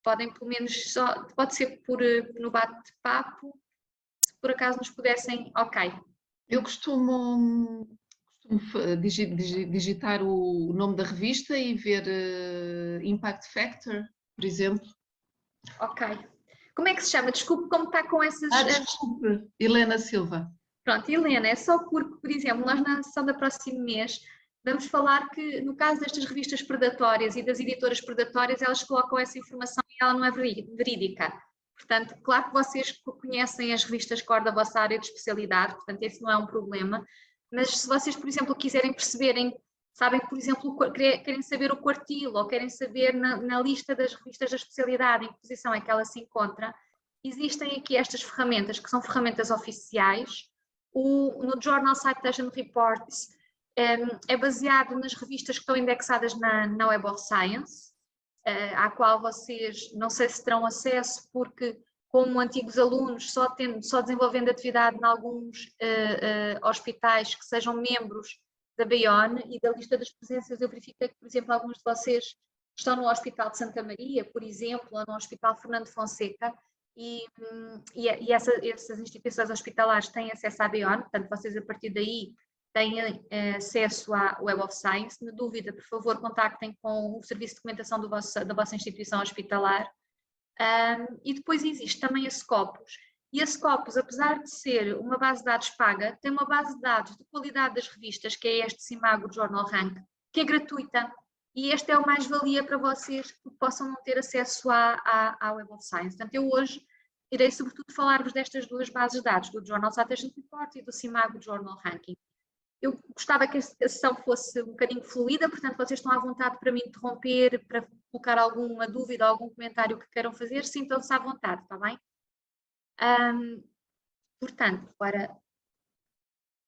podem pelo menos só, pode ser no bate-papo, se por acaso nos pudessem, ok. Eu costumo digitar o nome da revista e ver Impact Factor, por exemplo. Ok. Como é que se chama? Desculpe, como está com essas... Desculpe, Helena Silva. Pronto, Helena, é só porque, por exemplo, nós na sessão do próximo mês vamos falar que, no caso destas revistas predatórias e das editoras predatórias, elas colocam essa informação e ela não é verídica. Portanto, claro que vocês conhecem as revistas core da vossa área de especialidade, portanto, esse não é um problema, mas se vocês, por exemplo, quiserem perceberem, sabem, por exemplo, querem saber o quartil ou querem saber na lista das revistas da especialidade em que posição é que ela se encontra, existem aqui estas ferramentas, que são ferramentas oficiais. No Journal Citation Reports é baseado nas revistas que estão indexadas na Web of Science, à qual vocês não sei se terão acesso, porque como antigos alunos, só desenvolvendo atividade em alguns hospitais que sejam membros da BION e da lista das presenças, eu verifiquei que, por exemplo, alguns de vocês estão no Hospital de Santa Maria, por exemplo, ou no Hospital Fernando Fonseca, e essas instituições hospitalares têm acesso à BION, portanto, vocês a partir daí têm acesso à Web of Science. Na dúvida, por favor, contactem com o serviço de documentação da vossa instituição hospitalar. E depois existe também a Scopus. E a Scopus, apesar de ser uma base de dados paga, tem uma base de dados de qualidade das revistas, que é este Simago Journal Rank, que é gratuita. E este é o mais-valia para vocês que possam não ter acesso à Web of Science. Portanto, eu hoje irei sobretudo falar-vos destas duas bases de dados, do Journal Citation Report e do Simago Journal Ranking. Eu gostava que a sessão fosse um bocadinho fluida, portanto, vocês estão à vontade para me interromper, para colocar alguma dúvida, algum comentário que queiram fazer, sintam-se à vontade, está bem? Portanto,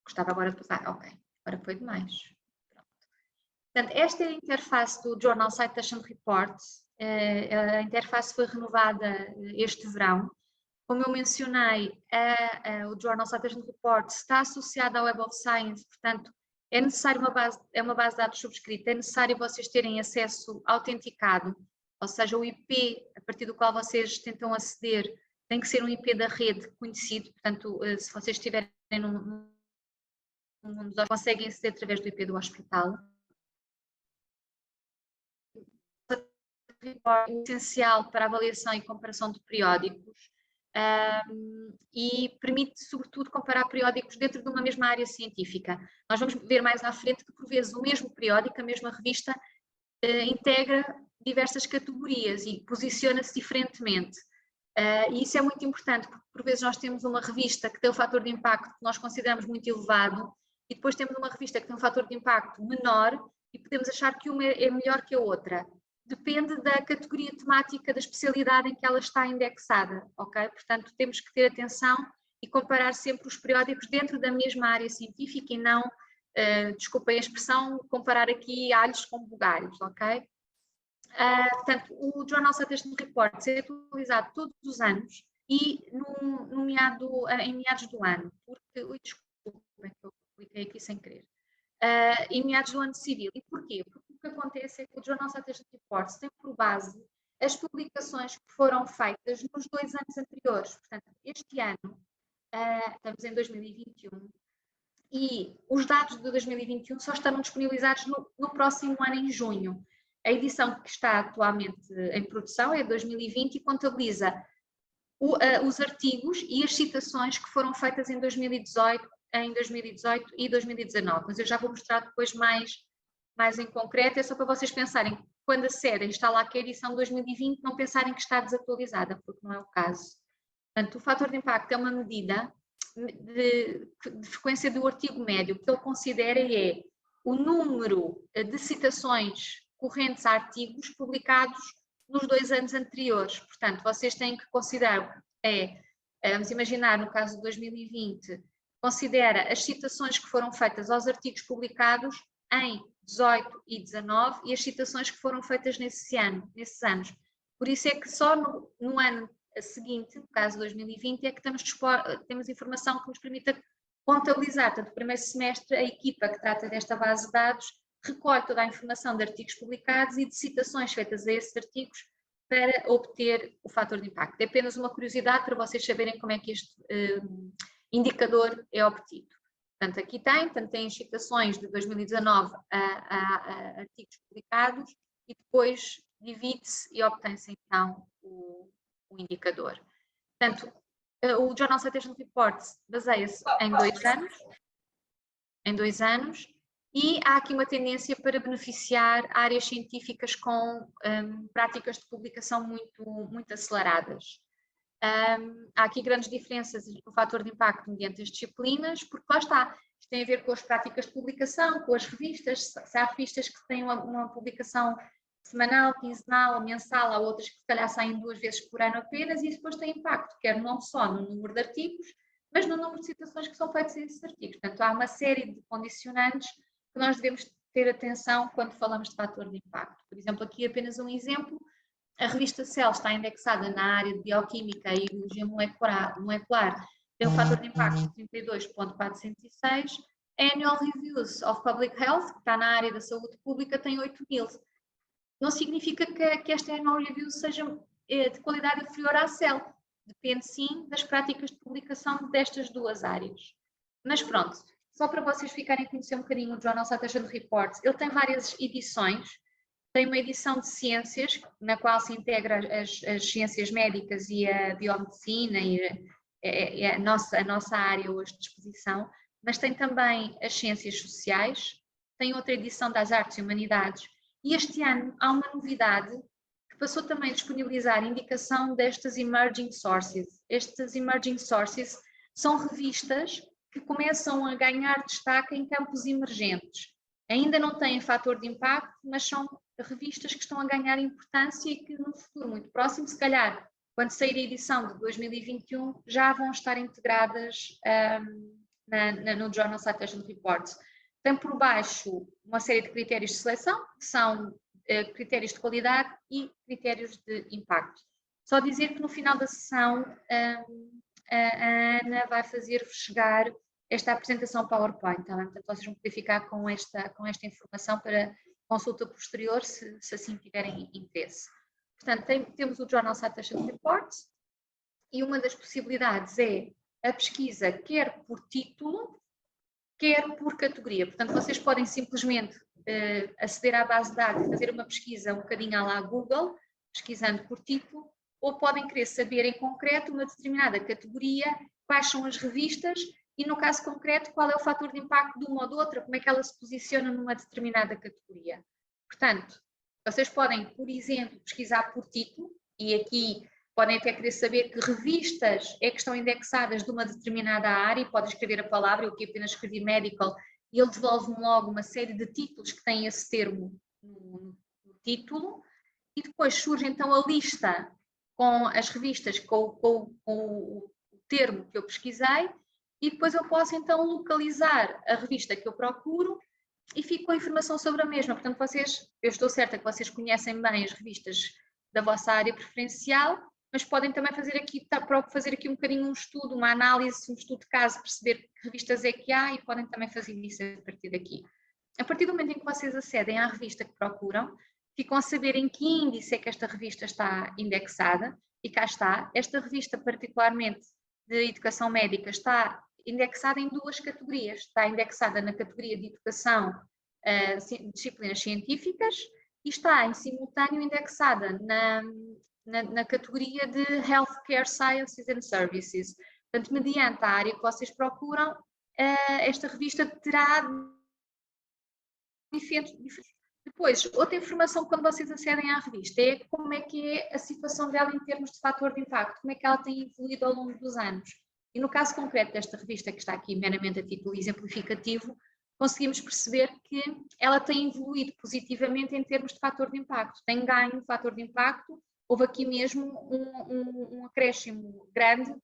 gostava agora de passar, ok, agora foi demais. Pronto. Portanto, esta é a interface do Journal Citation Report. A interface foi renovada este verão. Como eu mencionei, o Journal Citation Report está associado à Web of Science, portanto, é necessário uma base de dados subscrita, é necessário vocês terem acesso autenticado, ou seja, o IP a partir do qual vocês tentam aceder tem que ser um IP da rede conhecido, portanto, se vocês estiverem num mundo, conseguem aceder através do IP do hospital. É essencial para a avaliação e comparação de periódicos. E permite, sobretudo, comparar periódicos dentro de uma mesma área científica. Nós vamos ver mais à frente que, por vezes, o mesmo periódico, a mesma revista, integra diversas categorias e posiciona-se diferentemente. E isso é muito importante, porque, por vezes, nós temos uma revista que tem um fator de impacto que nós consideramos muito elevado e depois temos uma revista que tem um fator de impacto menor e podemos achar que uma é melhor que a outra. Depende da categoria temática da especialidade em que ela está indexada, ok? Portanto, temos que ter atenção e comparar sempre os periódicos dentro da mesma área científica e não, desculpem a expressão, comparar aqui alhos com bugalhos, ok? Portanto, o Journal Citation Report é atualizado todos os anos e em meados do ano, porque, desculpem que eu cliquei aqui sem querer, em meados do ano civil. E porquê? Porque o que acontece é que o Journal Citation Reports tem por base as publicações que foram feitas nos 2 anos anteriores. Portanto, este ano, estamos em 2021, e os dados de 2021 só estarão disponibilizados no próximo ano, em junho. A edição que está atualmente em produção é de 2020 e contabiliza os artigos e as citações que foram feitas em 2018 e 2019, mas eu já vou mostrar depois mais em concreto, é só para vocês pensarem, quando acedem, está lá que a edição de 2020, não pensarem que está desatualizada, porque não é o caso. Portanto, o fator de impacto é uma medida de frequência do artigo médio, o que ele considera é o número de citações correntes a artigos publicados nos 2 anos anteriores. Portanto, vocês têm que considerar, vamos imaginar, no caso de 2020, considera as citações que foram feitas aos artigos publicados em 18 e 19 e as citações que foram feitas nesses anos. Por isso é que só no ano seguinte, no caso de 2020, é que temos informação que nos permite contabilizar. Portanto, no primeiro semestre, a equipa que trata desta base de dados recolhe toda a informação de artigos publicados e de citações feitas a esses artigos para obter o fator de impacto. É apenas uma curiosidade para vocês saberem como é que este indicador é obtido. Portanto, aqui tem citações de 2019 a artigos publicados e depois divide-se e obtém-se então o indicador. Portanto, o Journal Citation Reports baseia-se em 2 anos, e há aqui uma tendência para beneficiar áreas científicas com práticas de publicação muito aceleradas. Há aqui grandes diferenças no fator de impacto mediante as disciplinas, porque lá está, isto tem a ver com as práticas de publicação, com as revistas. Se há revistas que têm uma publicação semanal, quinzenal, mensal, há outras que se calhar saem 2 vezes por ano apenas, e isso depois tem impacto, quer não só no número de artigos, mas no número de citações que são feitas nesses artigos. Portanto, há uma série de condicionantes que nós devemos ter atenção quando falamos de fator de impacto. Por exemplo, aqui apenas um exemplo: a revista Cell está indexada na área de bioquímica e biologia molecular, tem um fator de impacto de 32.406, a Annual Reviews of Public Health, que está na área da saúde pública, tem 8.000. Não significa que esta Annual Review seja de qualidade inferior à Cell, depende sim das práticas de publicação destas 2 áreas. Mas pronto, só para vocês ficarem a conhecer um bocadinho o Journal Citation Reports, ele tem várias edições. Tem uma edição de ciências, na qual se integra as ciências médicas e a biomedicina e a nossa área hoje de exposição, mas tem também as ciências sociais, tem outra edição das artes e humanidades, e este ano há uma novidade que passou também a disponibilizar indicação destas emerging sources. Estas emerging sources são revistas que começam a ganhar destaque em campos emergentes. Ainda não têm fator de impacto, mas são revistas que estão a ganhar importância e que no futuro muito próximo, se calhar, quando sair a edição de 2021, já vão estar integradas no Journal Citation Reports. Tem por baixo uma série de critérios de seleção, que são critérios de qualidade e critérios de impacto. Só dizer que no final da sessão a Ana vai fazer-vos chegar esta apresentação PowerPoint, tá bem? Portanto, vocês vão poder ficar com esta informação para consulta posterior, se assim tiverem interesse. Portanto, temos o Journal Citation Reports, e uma das possibilidades é a pesquisa quer por título, quer por categoria. Portanto, vocês podem simplesmente aceder à base de dados e fazer uma pesquisa um bocadinho à la Google, pesquisando por título, ou podem querer saber em concreto uma determinada categoria, quais são as revistas e, no caso concreto, qual é o fator de impacto de uma ou de outra, como é que ela se posiciona numa determinada categoria. Portanto, vocês podem, por exemplo, pesquisar por título, e aqui podem até querer saber que revistas é que estão indexadas de uma determinada área, e podem escrever a palavra, eu aqui apenas escrevi medical, e ele devolve-me logo uma série de títulos que têm esse termo no título, e depois surge então a lista com as revistas com o termo que eu pesquisei, e depois eu posso então localizar a revista que eu procuro e fico com a informação sobre a mesma. Portanto, eu estou certa que vocês conhecem bem as revistas da vossa área preferencial, mas podem também fazer aqui um bocadinho um estudo, uma análise, um estudo de caso, perceber que revistas é que há, e podem também fazer isso a partir daqui. A partir do momento em que vocês acedem à revista que procuram, ficam a saber em que índice é que esta revista está indexada, e cá está. Esta revista, particularmente de educação médica, está indexada em 2 categorias. Está indexada na categoria de educação, disciplinas científicas, e está em simultâneo indexada na categoria de Healthcare Sciences and Services. Portanto, mediante a área que vocês procuram, esta revista terá diferentes. Depois, outra informação quando vocês acedem à revista é como é que é a situação dela em termos de fator de impacto, como é que ela tem evoluído ao longo dos anos. E no caso concreto desta revista, que está aqui meramente a título exemplificativo, conseguimos perceber que ela tem evoluído positivamente em termos de fator de impacto, tem ganho o fator de impacto. Houve aqui mesmo um acréscimo grande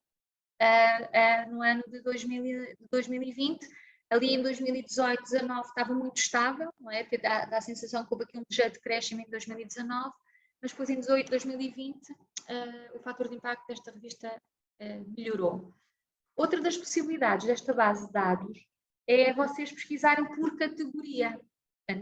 no ano de 2020, ali em 2018, 2019 estava muito estável, não é? Dá a sensação que houve aqui um ligeiro decréscimo em 2019, mas depois em 2018, 2020 o fator de impacto desta revista melhorou. Outra das possibilidades desta base de dados é vocês pesquisarem por categoria.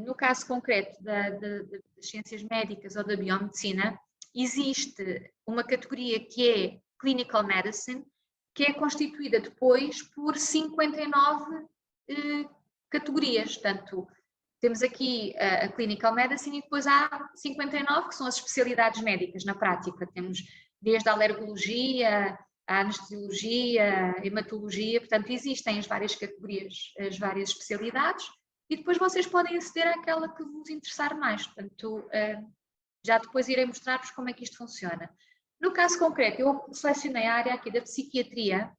No caso concreto das ciências médicas ou da biomedicina, existe uma categoria que é Clinical Medicine, que é constituída depois por 59 categorias. Portanto, temos aqui a Clinical Medicine e depois há 59 que são as especialidades médicas na prática. Temos desde a alergologia, a anestesiologia, a hematologia, portanto existem as várias categorias, as várias especialidades e depois vocês podem aceder àquela que vos interessar mais. Portanto, já depois irei mostrar-vos como é que isto funciona. No caso concreto, eu selecionei a área aqui da psiquiatria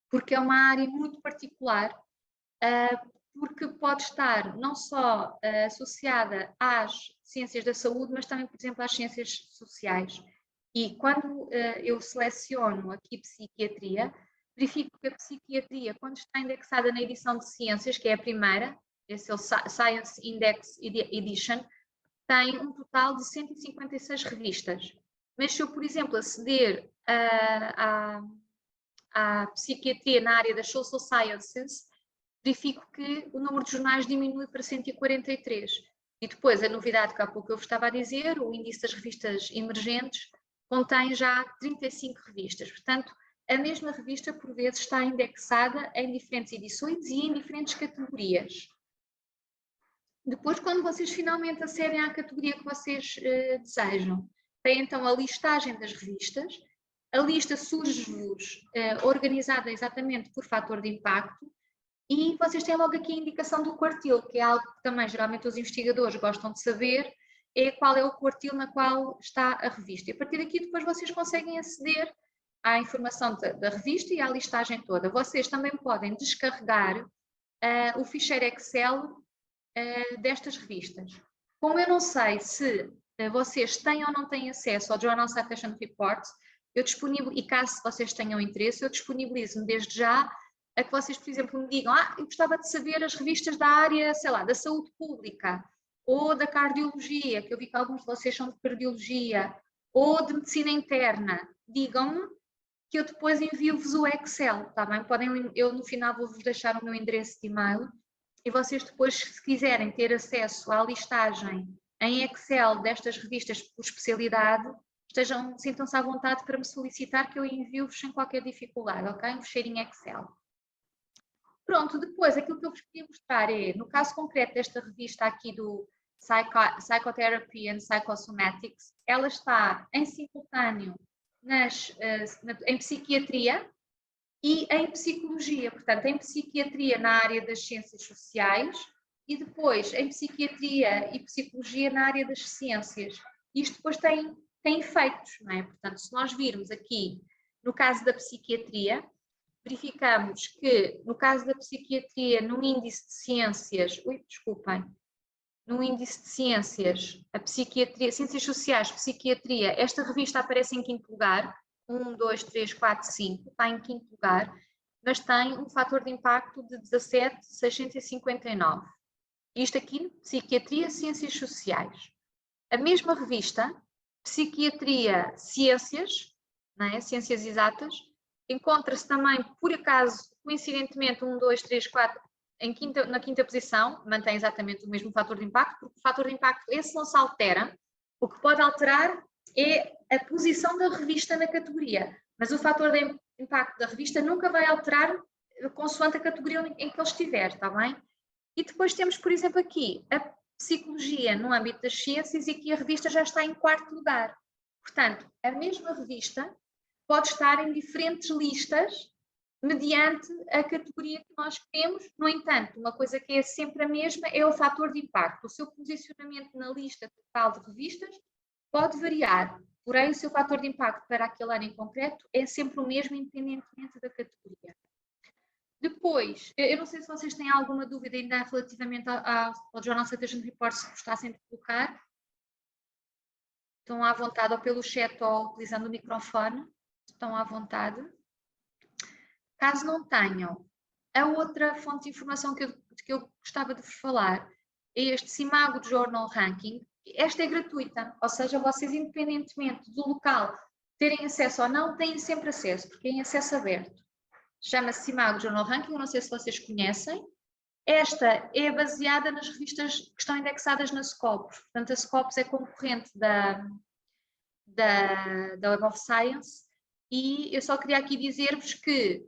porque é uma área muito particular, porque pode estar não só associada às ciências da saúde, mas também, por exemplo, às ciências sociais. E quando eu seleciono aqui psiquiatria, verifico que a psiquiatria, quando está indexada na edição de ciências, que é a primeira, esse é o Science Index Edition, tem um total de 156 revistas. Mas se eu, por exemplo, aceder à psiquiatria na área das Social Sciences, verifico que o número de jornais diminui para 143. E depois, a novidade que há pouco eu vos estava a dizer, o índice das revistas emergentes contém já 35 revistas. Portanto, a mesma revista, por vezes, está indexada em diferentes edições e em diferentes categorias. Depois, quando vocês finalmente acedem à categoria que vocês desejam, tem então a listagem das revistas. A lista surge-vos organizada exatamente por fator de impacto e vocês têm logo aqui a indicação do quartil, que é algo que também geralmente os investigadores gostam de saber, é qual é o quartil na qual está a revista. E a partir daqui depois vocês conseguem aceder à informação da revista e à listagem toda. Vocês também podem descarregar o ficheiro Excel destas revistas. Como eu não sei se vocês têm ou não têm acesso ao Journal Citation Reports, e caso vocês tenham interesse, eu disponibilizo-me desde já a que vocês, por exemplo, me digam, eu gostava de saber as revistas da área, sei lá, da saúde pública, ou da cardiologia, que eu vi que alguns de vocês são de cardiologia, ou de medicina interna. Digam-me que eu depois envio-vos o Excel, tá bem? Eu no final vou-vos deixar o meu endereço de e-mail e vocês depois, se quiserem ter acesso à listagem em Excel destas revistas por especialidade, sintam-se à vontade para me solicitar que eu envio-vos sem qualquer dificuldade, ok? Um fecheirinho Excel. Pronto, depois aquilo que eu vos queria mostrar é, no caso concreto desta revista aqui do Psychotherapy and Psychosomatics, ela está em simultâneo em psiquiatria e em psicologia, portanto, em psiquiatria na área das ciências sociais e depois em psiquiatria e psicologia na área das ciências. Isto depois tem efeitos, não é? Portanto, se nós virmos aqui, no caso da psiquiatria, verificamos que, no caso da psiquiatria, no índice de ciências, no índice de ciências, a psiquiatria, ciências sociais, psiquiatria, esta revista aparece em quinto lugar, 1, 2, 3, 4, 5, está em quinto lugar, mas tem um fator de impacto de 17,659. Isto aqui, psiquiatria, ciências sociais. A mesma revista, psiquiatria, ciências, não é? Ciências exatas, encontra-se também, por acaso, coincidentemente, 1, 2, 3, 4, na quinta posição, mantém exatamente o mesmo fator de impacto, porque o fator de impacto esse não se altera, o que pode alterar é a posição da revista na categoria, mas o fator de impacto da revista nunca vai alterar consoante a categoria em que ele estiver, está bem? E depois temos, por exemplo, aqui a psicologia no âmbito das ciências e aqui a revista já está em quarto lugar. Portanto, a mesma revista pode estar em diferentes listas mediante a categoria que nós queremos. No entanto, uma coisa que é sempre a mesma é o fator de impacto. O seu posicionamento na lista total de revistas pode variar, porém o seu fator de impacto para aquele ano em concreto é sempre o mesmo, independentemente da categoria. Depois, eu não sei se vocês têm alguma dúvida ainda relativamente ao Journal Citation Report, se gostassem de colocar. Estão à vontade, ou pelo chat ou utilizando o microfone. Estão à vontade. Caso não tenham, a outra fonte de informação que eu gostava de vos falar é este Simago Journal Ranking. Esta é gratuita, ou seja, vocês, independentemente do local terem acesso ou não, têm sempre acesso, porque é em acesso aberto. Chama-se Simago Journal Ranking, eu não sei se vocês conhecem. Esta é baseada nas revistas que estão indexadas na Scopus. Portanto, a Scopus é concorrente da da Web of Science, e eu só queria aqui dizer-vos que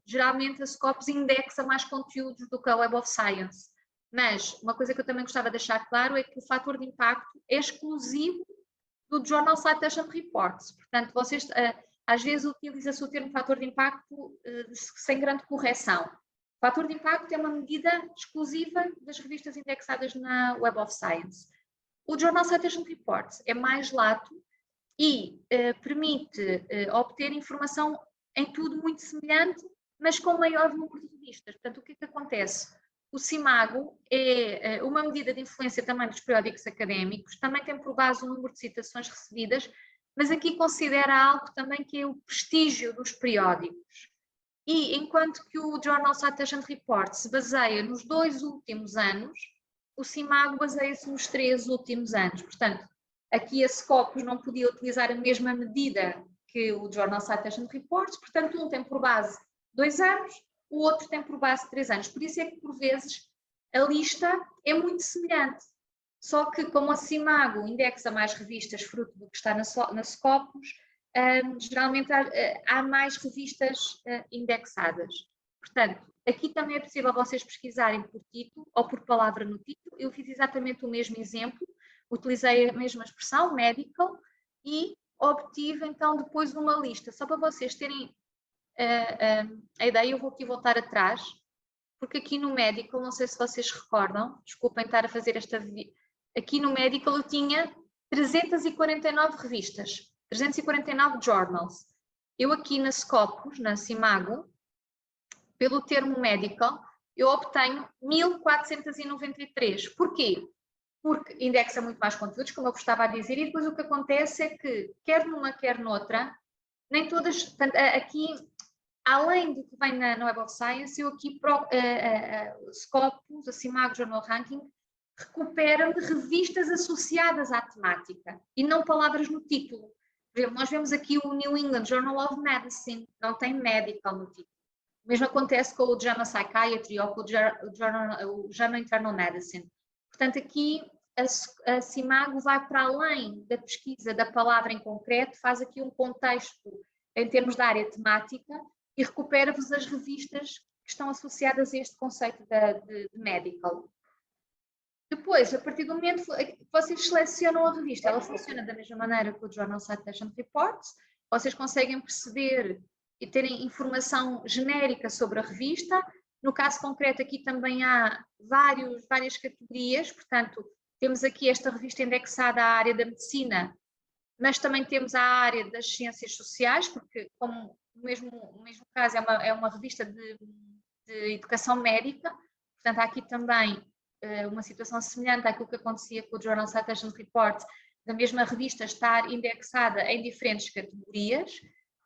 geralmente a Scopus indexa mais conteúdos do que a Web of Science, mas uma coisa que eu também gostava de deixar claro é que o fator de impacto é exclusivo do Journal Citation Reports, portanto vocês às vezes utiliza-se o termo fator de impacto sem grande correção. O fator de impacto é uma medida exclusiva das revistas indexadas na Web of Science. O Journal Citation Reports é mais lato e permite obter informação em tudo muito semelhante, mas com maior número de revistas. Portanto, o que é que acontece? O CIMAGO é uma medida de influência também dos periódicos académicos, também tem por base o número de citações recebidas, mas aqui considera algo também que é o prestígio dos periódicos. E enquanto que o Journal Citation Report se baseia nos 2 últimos anos, o CIMAGO baseia-se nos 3 últimos anos. Portanto, aqui a Scopus não podia utilizar a mesma medida que o Journal Citation Reports, portanto, um tem por base 2 anos, o outro tem por base 3 anos. Por isso é que, por vezes, a lista é muito semelhante. Só que, como a CIMAGO indexa mais revistas fruto do que está na Scopus, geralmente há mais revistas indexadas. Portanto, aqui também é possível vocês pesquisarem por título ou por palavra no título. Eu fiz exatamente o mesmo exemplo, utilizei a mesma expressão, medical, e obtive então depois uma lista. Só para vocês terem a ideia, eu vou aqui voltar atrás, porque aqui no medical, não sei se vocês recordam, desculpem estar a fazer aqui no medical eu tinha 349 revistas, 349 journals. Eu aqui na Scopus, na CIMAGO, pelo termo medical, eu obtenho 1493. Porquê? Porque indexa muito mais conteúdos, como eu estava a dizer, e depois o que acontece é que, quer numa, quer noutra, nem todas, aqui, além do que vem na Web of Science, eu aqui, Scopus, a CIMAGO Journal Ranking, recuperam de revistas associadas à temática e não palavras no título. Por exemplo, nós vemos aqui o New England Journal of Medicine, não tem medical no título. O mesmo acontece com o JAMA Psychiatry ou com o JAMA Internal Medicine. Portanto, aqui a CIMAGO vai para além da pesquisa da palavra em concreto, faz aqui um contexto em termos da área temática e recupera-vos as revistas que estão associadas a este conceito de medical. Depois, a partir do momento que vocês selecionam a revista, ela funciona da mesma maneira que o Journal Citation Reports, vocês conseguem perceber e terem informação genérica sobre a revista. No caso concreto, aqui também há várias categorias, portanto, temos aqui esta revista indexada à área da medicina, mas também temos a área das ciências sociais, porque como no mesmo caso é uma revista de educação médica, portanto, há aqui também uma situação semelhante àquilo que acontecia com o Journal Citation Report, da mesma revista estar indexada em diferentes categorias,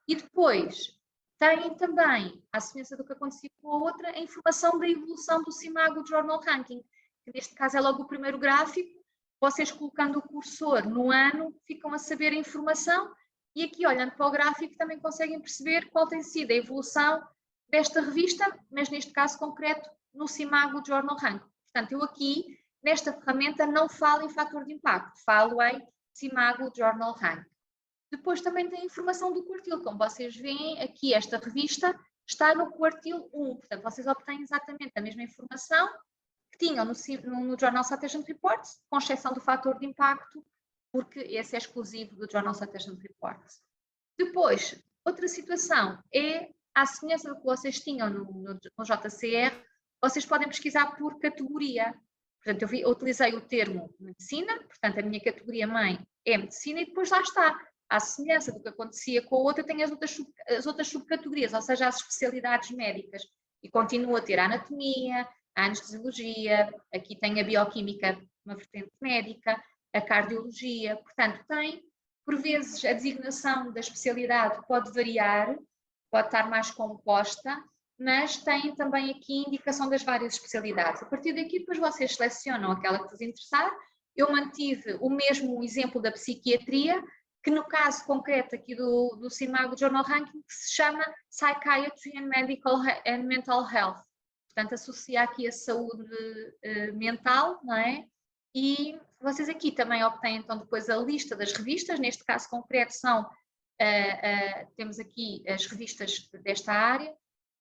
e depois tem também, à semelhança do que acontecia com a outra, a informação da evolução do CIMAGO Journal Ranking, que neste caso é logo o primeiro gráfico. Vocês colocando o cursor no ano, ficam a saber a informação, e aqui olhando para o gráfico também conseguem perceber qual tem sido a evolução desta revista, mas neste caso concreto no CIMAGO Journal Ranking. Portanto, eu aqui, nesta ferramenta, não falo em fator de impacto, falo em CIMAGO Journal Ranking. Depois também tem a informação do quartil, como vocês veem aqui, esta revista está no quartil 1, portanto vocês obtêm exatamente a mesma informação que tinham no Journal Citation Reports, com exceção do fator de impacto, porque esse é exclusivo do Journal Citation Reports. Depois, outra situação é, à semelhança do que vocês tinham no JCR, vocês podem pesquisar por categoria. Portanto, eu utilizei o termo medicina, portanto a minha categoria mãe é medicina, e depois lá está. À semelhança do que acontecia com a outra, tem as outras subcategorias, ou seja, as especialidades médicas. E continuo a ter a anatomia, a anestesiologia, aqui tem a bioquímica, uma vertente médica, a cardiologia. Portanto, tem, por vezes, a designação da especialidade pode variar, pode estar mais composta, mas tem também aqui indicação das várias especialidades. A partir daqui, depois vocês selecionam aquela que vos interessar. Eu mantive o mesmo exemplo da psiquiatria, que no caso concreto aqui do CIMAGO Journal Ranking, que se chama Psychiatry and Mental Health. Portanto, associa aqui a saúde mental, não é? E vocês aqui também obtêm então depois a lista das revistas, neste caso concreto temos aqui as revistas desta área,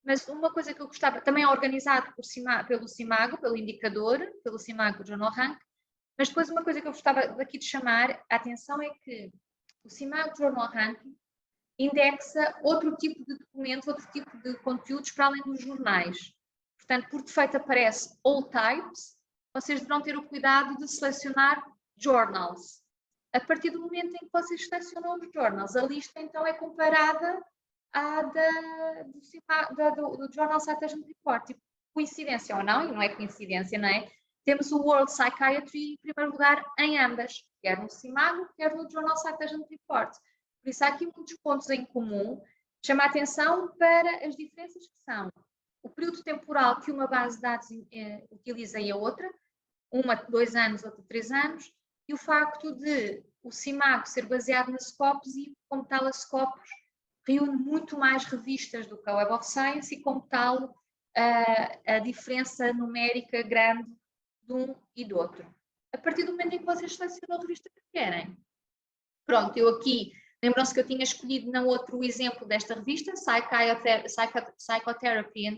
mas uma coisa que eu gostava, também é organizado pelo CIMAGO, pelo indicador, pelo CIMAGO Journal Rank, mas depois uma coisa que eu gostava daqui de chamar a atenção é que o CIMAGO Journal Rank indexa outro tipo de documentos, outro tipo de conteúdos para além dos jornais. Portanto, por defeito aparece all types, vocês deverão ter o cuidado de selecionar journals. A partir do momento em que vocês selecionam os journals, a lista então é comparada à do Journal Citation Report. Tipo, coincidência ou não, e não é coincidência, não é? Temos o World Psychiatry em primeiro lugar em ambas, quer no CIMAGO, quer no Journal Citation Report. Por isso há aqui muitos pontos em comum. Chama a atenção para as diferenças que são o período temporal que uma base de dados utiliza e a outra, uma 2 anos, outra 3 anos, e o facto de o CIMAGO ser baseado na Scopus e, como tal, a Scopus reúne muito mais revistas do que a Web of Science e, como tal, a diferença numérica grande de um e do outro. A partir do momento em que vocês selecionam a revista que querem. Pronto, eu aqui, lembram-se que eu tinha escolhido no outro o exemplo desta revista, Psychotherapy and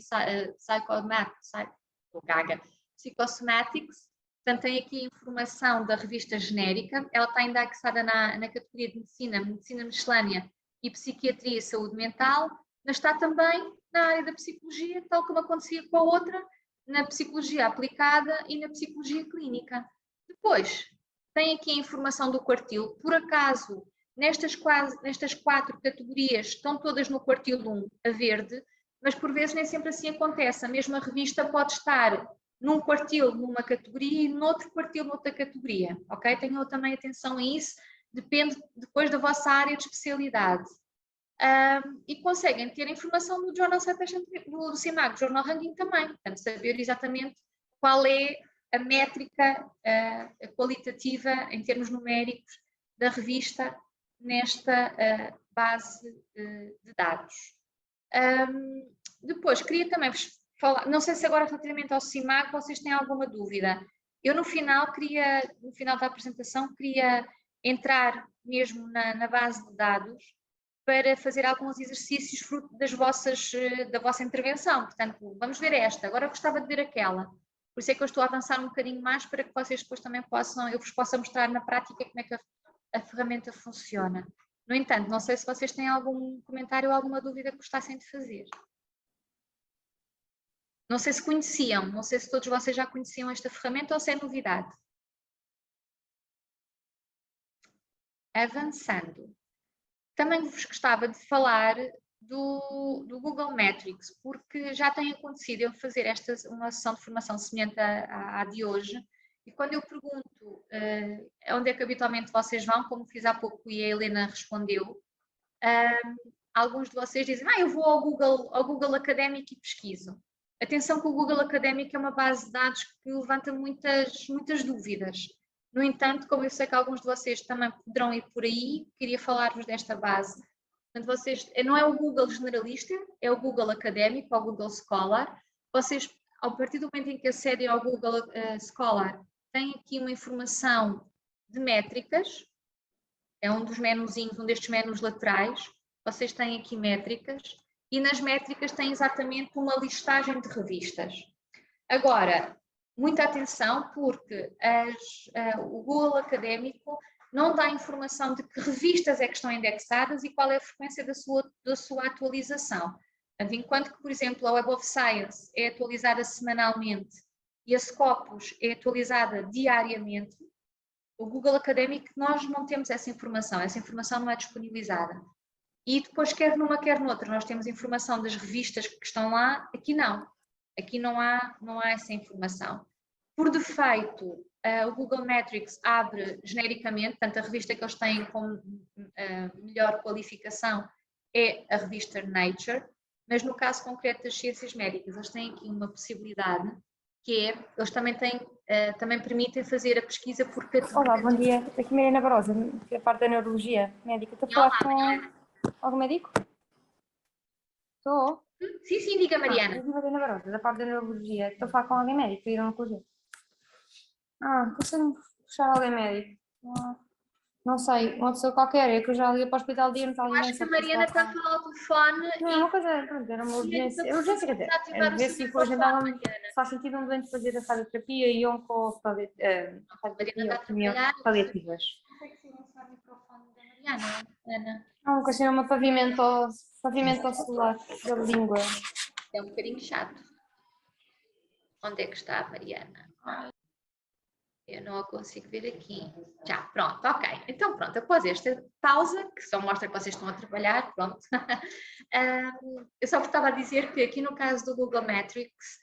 Psychosomatics. Portanto, tem aqui a informação da revista genérica, ela está indexada na categoria de medicina miscelânea e psiquiatria e saúde mental, mas está também na área da psicologia, tal como acontecia com a outra, na psicologia aplicada e na psicologia clínica. Depois, tem aqui a informação do quartil, por acaso, nestas 4 categorias, estão todas no quartil 1 a verde, mas por vezes nem sempre assim acontece, a mesma revista pode estar num quartil numa categoria e noutro quartil noutra categoria, ok? Tenham também atenção a isso, depende depois da vossa área de especialidade. E conseguem ter informação do Journal Citation, do CIMAGO Journal Ranking também, portanto, saber exatamente qual é a métrica qualitativa em termos numéricos da revista nesta base de dados. Depois, queria também vos falar, não sei se agora relativamente ao CIMAGO vocês têm alguma dúvida. Eu no final da apresentação, queria entrar mesmo na base de dados para fazer alguns exercícios fruto da vossa intervenção. Portanto, vamos ver esta, agora eu gostava de ver aquela. Por isso é que eu estou a avançar um bocadinho mais para que vocês depois também eu vos possa mostrar na prática como é que a ferramenta funciona. No entanto, não sei se vocês têm algum comentário ou alguma dúvida que gostassem de fazer. Não sei se conheciam, não sei se todos vocês já conheciam esta ferramenta ou se é novidade. Avançando. Também vos gostava de falar do Google Metrics, porque já tem acontecido eu fazer uma sessão de formação semelhante à de hoje, e quando eu pergunto onde é que habitualmente vocês vão, como fiz há pouco e a Helena respondeu, alguns de vocês dizem, eu vou ao Google Académico e pesquiso. Atenção que o Google Académico é uma base de dados que levanta muitas dúvidas. No entanto, como eu sei que alguns de vocês também poderão ir por aí, queria falar-vos desta base. Portanto, não é o Google generalista, é o Google Académico, o Google Scholar. Vocês, a partir do momento em que acedem ao Google Scholar, têm aqui uma informação de métricas, é um destes menus laterais, vocês têm aqui métricas, e nas métricas têm exatamente uma listagem de revistas. Agora, muita atenção, porque o Google Académico não dá informação de que revistas é que estão indexadas e qual é a frequência da sua atualização. Portanto, enquanto que, por exemplo, a Web of Science é atualizada semanalmente e a Scopus é atualizada diariamente, o Google Académico nós não temos essa informação não é disponibilizada. E depois, quer numa, quer noutra, nós temos informação das revistas que estão lá, aqui não. Aqui não há essa informação. Por defeito, o Google Metrics abre genericamente, portanto, a revista que eles têm com melhor qualificação é a revista Nature, mas no caso concreto das ciências médicas, eles têm aqui uma possibilidade, que é, eles também permitem fazer a pesquisa por categoria. Olá, bom dia. Aqui Mariana Barosa, da parte da neurologia médica. Estou a falar com algum médico? Estou? Sim, diga, Mariana. Mariana Barosa, da parte da neurologia. Estou a falar com alguém médico e da oncologia. Consigo puxar alguém médico. Não sei, uma pessoa qualquer, é que eu já liguei para o hospital de dia, não está Eu acho que a Mariana está a falar ao telefone Não, é uma coisa, pronto, era uma urgência. É urgência, quer dizer, ativar era o ver seu se depois microfone, então se faz sentido um doente fazer a radioterapia e Mariana radioterapia está a trabalhar. paliativas. Consegue silenciar o microfone da Mariana, Ana? Não, que assim é uma pavimento celular da língua. É um bocadinho chato. Onde é que está a Mariana? Eu não a consigo ver aqui. Já, pronto, ok. Então, pronto, após esta pausa, que só mostra que vocês estão a trabalhar, pronto. Eu só estava a dizer que aqui no caso do Google Metrics,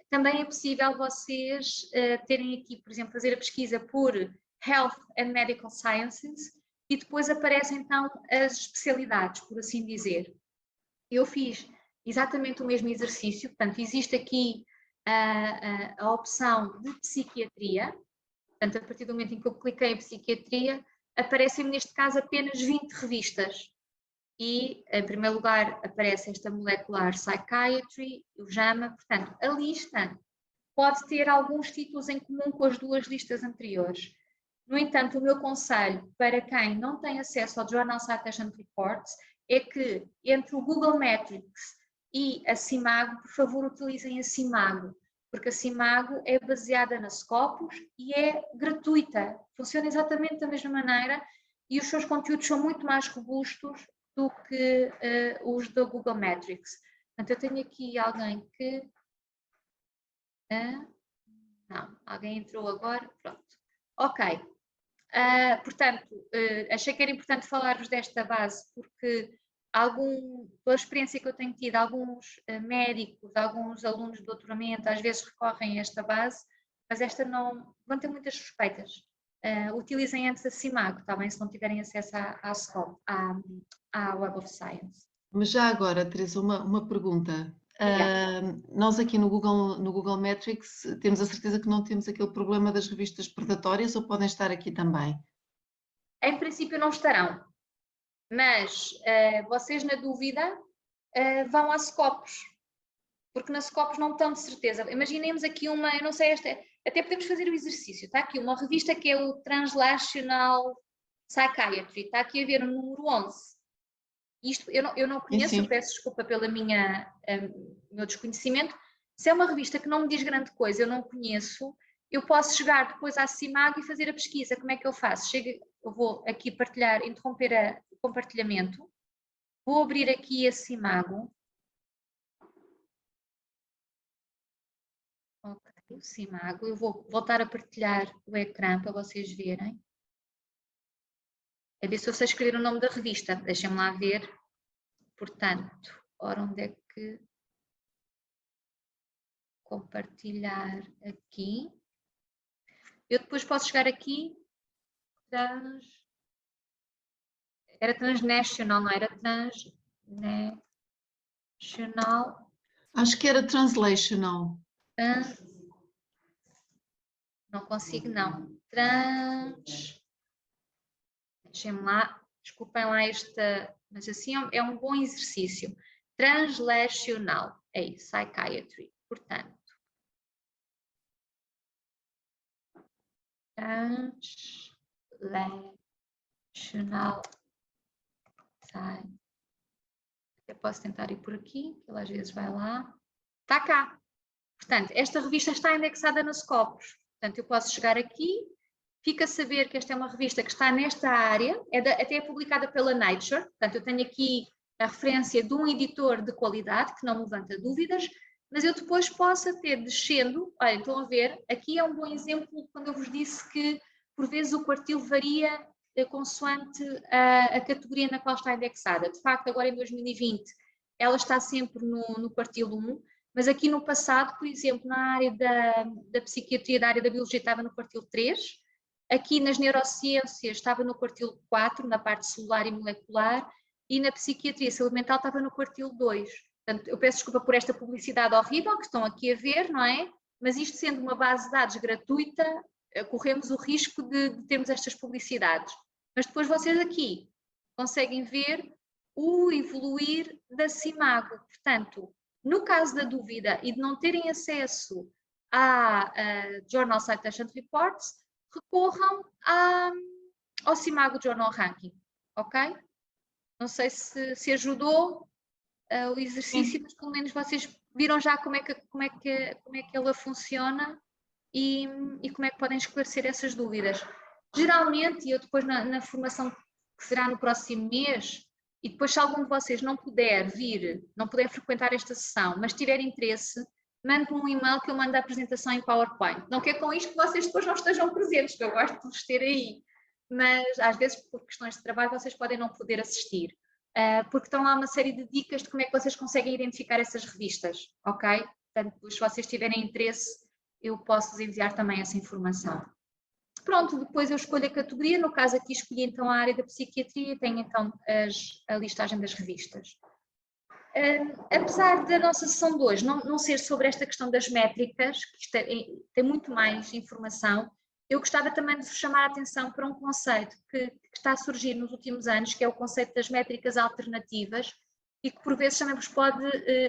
também é possível vocês terem aqui, por exemplo, fazer a pesquisa por Health and Medical Sciences e depois aparecem então as especialidades, por assim dizer. Eu fiz exatamente o mesmo exercício, portanto, existe aqui a opção de psiquiatria, portanto, a partir do momento em que eu cliquei em psiquiatria, aparecem neste caso apenas 20 revistas. E, em primeiro lugar, aparece esta Molecular Psychiatry, o JAMA, portanto, a lista pode ter alguns títulos em comum com as duas listas anteriores. No entanto, o meu conselho para quem não tem acesso ao Journal Citation Reports é que entre o Google Metrics e a Simago, por favor, utilizem a Simago, porque a Simago é baseada na Scopus e é gratuita, funciona exatamente da mesma maneira e os seus conteúdos são muito mais robustos do que os do Google Metrics. Portanto, eu tenho aqui alguém que... não, alguém entrou agora, pronto. Ok. Portanto, achei que era importante falar-vos desta base, porque pela experiência que eu tenho tido, alguns médicos, alguns alunos de doutoramento, às vezes recorrem a esta base, mas esta não tem muitas suspeitas. Utilizem antes a Simago, tá bem? Se não tiverem acesso à Web of Science. Mas já agora, Teresa, uma pergunta. Nós aqui no Google Metrics temos a certeza que não temos aquele problema das revistas predatórias ou podem estar aqui também? Em princípio não estarão, mas vocês na dúvida vão à Scopus, porque na Scopus não estão de certeza. Imaginemos aqui eu não sei, até podemos fazer o exercício, está aqui uma revista que é o Translational Psychiatry, está aqui a ver o número 11. Isto eu não conheço, Sim. Eu peço desculpa pelo meu desconhecimento. Se é uma revista que não me diz grande coisa, eu não conheço, eu posso chegar depois à Simago e fazer a pesquisa. Como é que eu faço? Eu vou aqui interromper o compartilhamento, vou abrir aqui a Simago. Ok, o Simago. Eu vou voltar a partilhar o ecrã para vocês verem. A ver se eu sei escrever o nome da revista. Deixem-me lá ver. Portanto, ora onde é que... compartilhar aqui. Eu depois posso chegar aqui. Era transnational, não era transnational. Acho que era translational. Não consigo, não. Deixem-me lá. Desculpem lá mas assim é um bom exercício. Translational. É isso, psychiatry. Portanto. Translational. Eu posso tentar ir por aqui, que ele às vezes vai lá. Está cá. Portanto, esta revista está indexada na Scopus. Portanto, eu posso chegar aqui, fica a saber que esta é uma revista que está nesta área, até é publicada pela Nature. Portanto, eu tenho aqui a referência de um editor de qualidade, que não me levanta dúvidas, mas eu depois posso ter descendo, olha, estão a ver, aqui é um bom exemplo quando eu vos disse que, por vezes, o quartil varia consoante a categoria na qual está indexada. De facto, agora em 2020, ela está sempre no quartil 1, mas aqui no passado, por exemplo, na área da psiquiatria, da área da biologia, estava no quartil 3, aqui nas neurociências estava no quartil 4, na parte celular e molecular, e na psiquiatria saúde mental estava no quartil 2. Portanto, eu peço desculpa por esta publicidade horrível que estão aqui a ver, não é? Mas isto sendo uma base de dados gratuita, corremos o risco de termos estas publicidades. Mas depois vocês aqui conseguem ver o evoluir da Simago. Portanto, no caso da dúvida e de não terem acesso à Journal Citation Reports, recorram ao CIMAGO Journal Ranking, ok? Não sei se ajudou o exercício, mas pelo menos vocês viram já como é que ela funciona e como é que podem esclarecer essas dúvidas. Geralmente, eu depois na formação que será no próximo mês, e depois se algum de vocês não puder vir, não puder frequentar esta sessão, mas tiver interesse, mande-me um e-mail que eu mando a apresentação em PowerPoint. Não quer com isto que vocês depois não estejam presentes, que eu gosto de vos ter aí, mas às vezes por questões de trabalho vocês podem não poder assistir, porque estão lá uma série de dicas de como é que vocês conseguem identificar essas revistas, ok? Portanto, se vocês tiverem interesse, eu posso vos enviar também essa informação. Pronto, depois eu escolho a categoria, no caso aqui escolhi então a área da psiquiatria e tenho então a listagem das revistas. Apesar da nossa sessão de hoje não ser sobre esta questão das métricas, que isto tem muito mais informação, eu gostava também de vos chamar a atenção para um conceito que está a surgir nos últimos anos, que é o conceito das métricas alternativas e que por vezes também vos pode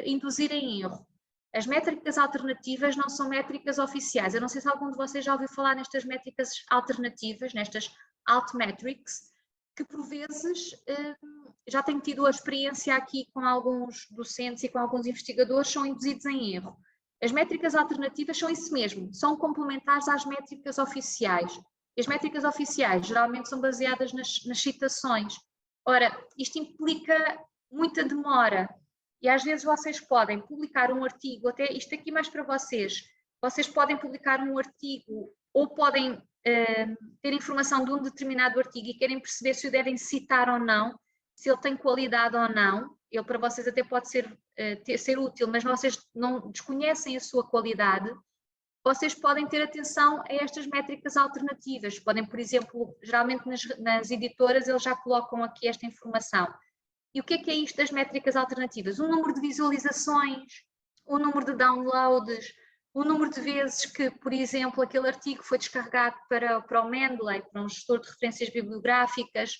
induzir em erro. As métricas alternativas não são métricas oficiais. Eu não sei se algum de vocês já ouviu falar nestas métricas alternativas, nestas altmetrics, que por vezes já tenho tido a experiência aqui com alguns docentes e com alguns investigadores, são induzidos em erro. As métricas alternativas são isso mesmo, são complementares às métricas oficiais. E as métricas oficiais geralmente são baseadas nas citações. Ora, isto implica muita demora. E às vezes vocês podem publicar um artigo, até isto aqui mais para vocês podem publicar um artigo ou podem ter informação de um determinado artigo e querem perceber se o devem citar ou não, se ele tem qualidade ou não. Ele para vocês até pode ser útil, mas vocês não desconhecem a sua qualidade. Vocês podem ter atenção a estas métricas alternativas. Podem, por exemplo, geralmente nas editoras eles já colocam aqui esta informação. E o que é isto das métricas alternativas? O número de visualizações, o número de downloads, o número de vezes que, por exemplo, aquele artigo foi descarregado para o Mendeley, para um gestor de referências bibliográficas.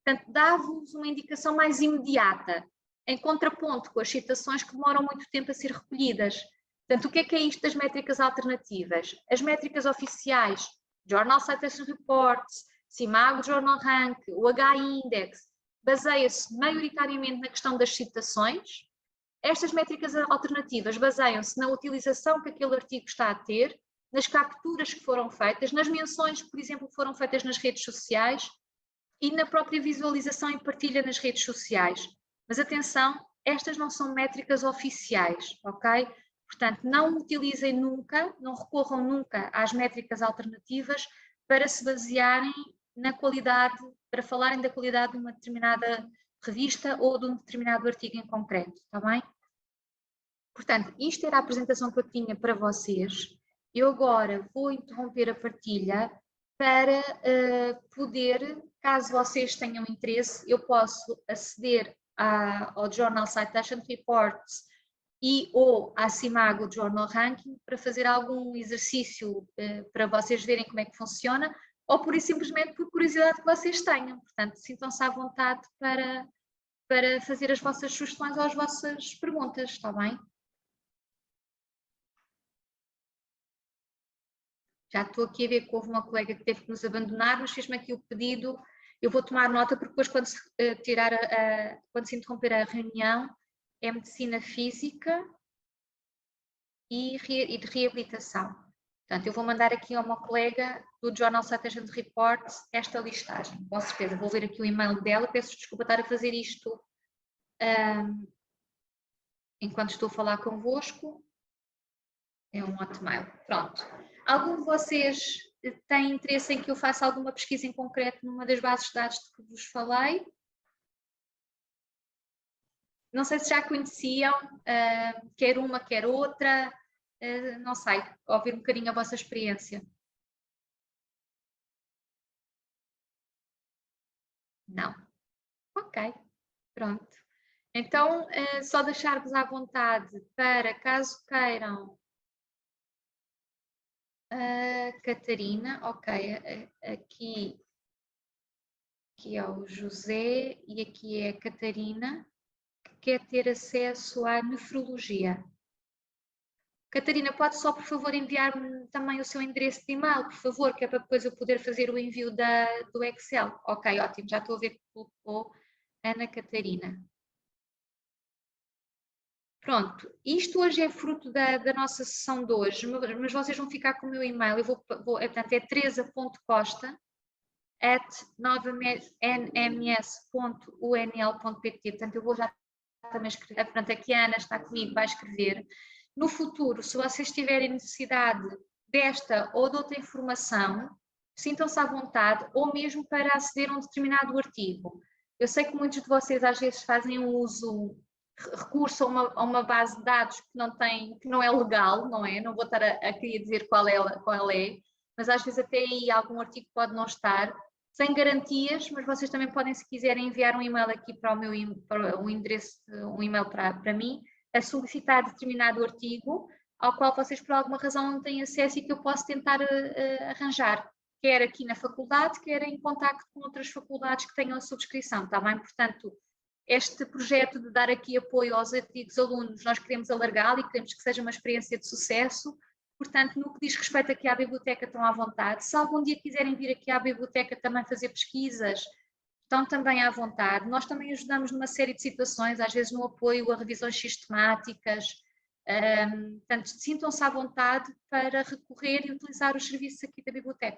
Portanto, dá-vos uma indicação mais imediata, em contraponto com as citações que demoram muito tempo a ser recolhidas. Portanto, o que é isto das métricas alternativas? As métricas oficiais, Journal Citation Reports, CIMAGO Journal Rank, o H-Index, baseia-se maioritariamente na questão das citações. Estas métricas alternativas baseiam-se na utilização que aquele artigo está a ter, nas capturas que foram feitas, nas menções que, por exemplo, foram feitas nas redes sociais e na própria visualização e partilha nas redes sociais. Mas atenção, estas não são métricas oficiais, ok? Portanto, não utilizem nunca, não recorram nunca às métricas alternativas para se basearem na qualidade, para falarem da qualidade de uma determinada revista ou de um determinado artigo em concreto, está bem? Portanto, isto era a apresentação que eu tinha para vocês. Eu agora vou interromper a partilha para poder, caso vocês tenham interesse, eu posso aceder ao Journal Citation Reports e ou à CIMAGO Journal Ranking para fazer algum exercício para vocês verem como é que funciona, ou por isso simplesmente por curiosidade que vocês tenham. Portanto, sintam-se à vontade para fazer as vossas sugestões ou as vossas perguntas, está bem? Já estou aqui a ver que houve uma colega que teve que nos abandonar, mas fez-me aqui o pedido. Eu vou tomar nota porque depois quando se interromper a reunião é medicina física e de reabilitação. Portanto, eu vou mandar aqui a uma colega do Journal Citation Reports esta listagem. Com certeza, vou ver aqui o e-mail dela. Peço desculpa estar a fazer isto enquanto estou a falar convosco. É um hotmail. Pronto. Algum de vocês tem interesse em que eu faça alguma pesquisa em concreto numa das bases de dados de que vos falei? Não sei se já conheciam, quer uma, quer outra. Não sei, ouvir um bocadinho a vossa experiência. Não. Ok, pronto. Então, só deixar-vos à vontade para, caso queiram, Catarina, ok, aqui é o José e aqui é a Catarina, que quer ter acesso à nefrologia. Catarina, pode só, por favor, enviar-me também o seu endereço de e-mail, por favor, que é para depois eu poder fazer o envio do Excel. Ok, ótimo, já estou a ver que colocou Ana Catarina. Pronto, isto hoje é fruto da nossa sessão de hoje, mas vocês vão ficar com o meu e-mail. Portanto, é teresa.costa@nms.unl.pt. Portanto, eu vou já também escrever. Portanto, aqui a Ana está comigo, vai escrever. No futuro, se vocês tiverem necessidade desta ou de outra informação, sintam-se à vontade, ou mesmo para aceder a um determinado artigo. Eu sei que muitos de vocês às vezes fazem recurso a uma base de dados que não é legal, não é? Não vou estar a querer dizer qual é, mas às vezes até aí algum artigo pode não estar, sem garantias, mas vocês também podem, se quiserem, enviar um e-mail aqui para o meu endereço, um e-mail para mim, a solicitar determinado artigo ao qual vocês por alguma razão não têm acesso e que eu posso tentar arranjar, quer aqui na faculdade, quer em contacto com outras faculdades que tenham a subscrição, está bem? Portanto, este projeto de dar aqui apoio aos antigos alunos, nós queremos alargá-lo e queremos que seja uma experiência de sucesso. Portanto, no que diz respeito aqui à biblioteca, estão à vontade. Se algum dia quiserem vir aqui à biblioteca também fazer pesquisas, estão também à vontade. Nós também ajudamos numa série de situações, às vezes no apoio a revisões sistemáticas. Portanto, sintam-se à vontade para recorrer e utilizar os serviços aqui da biblioteca.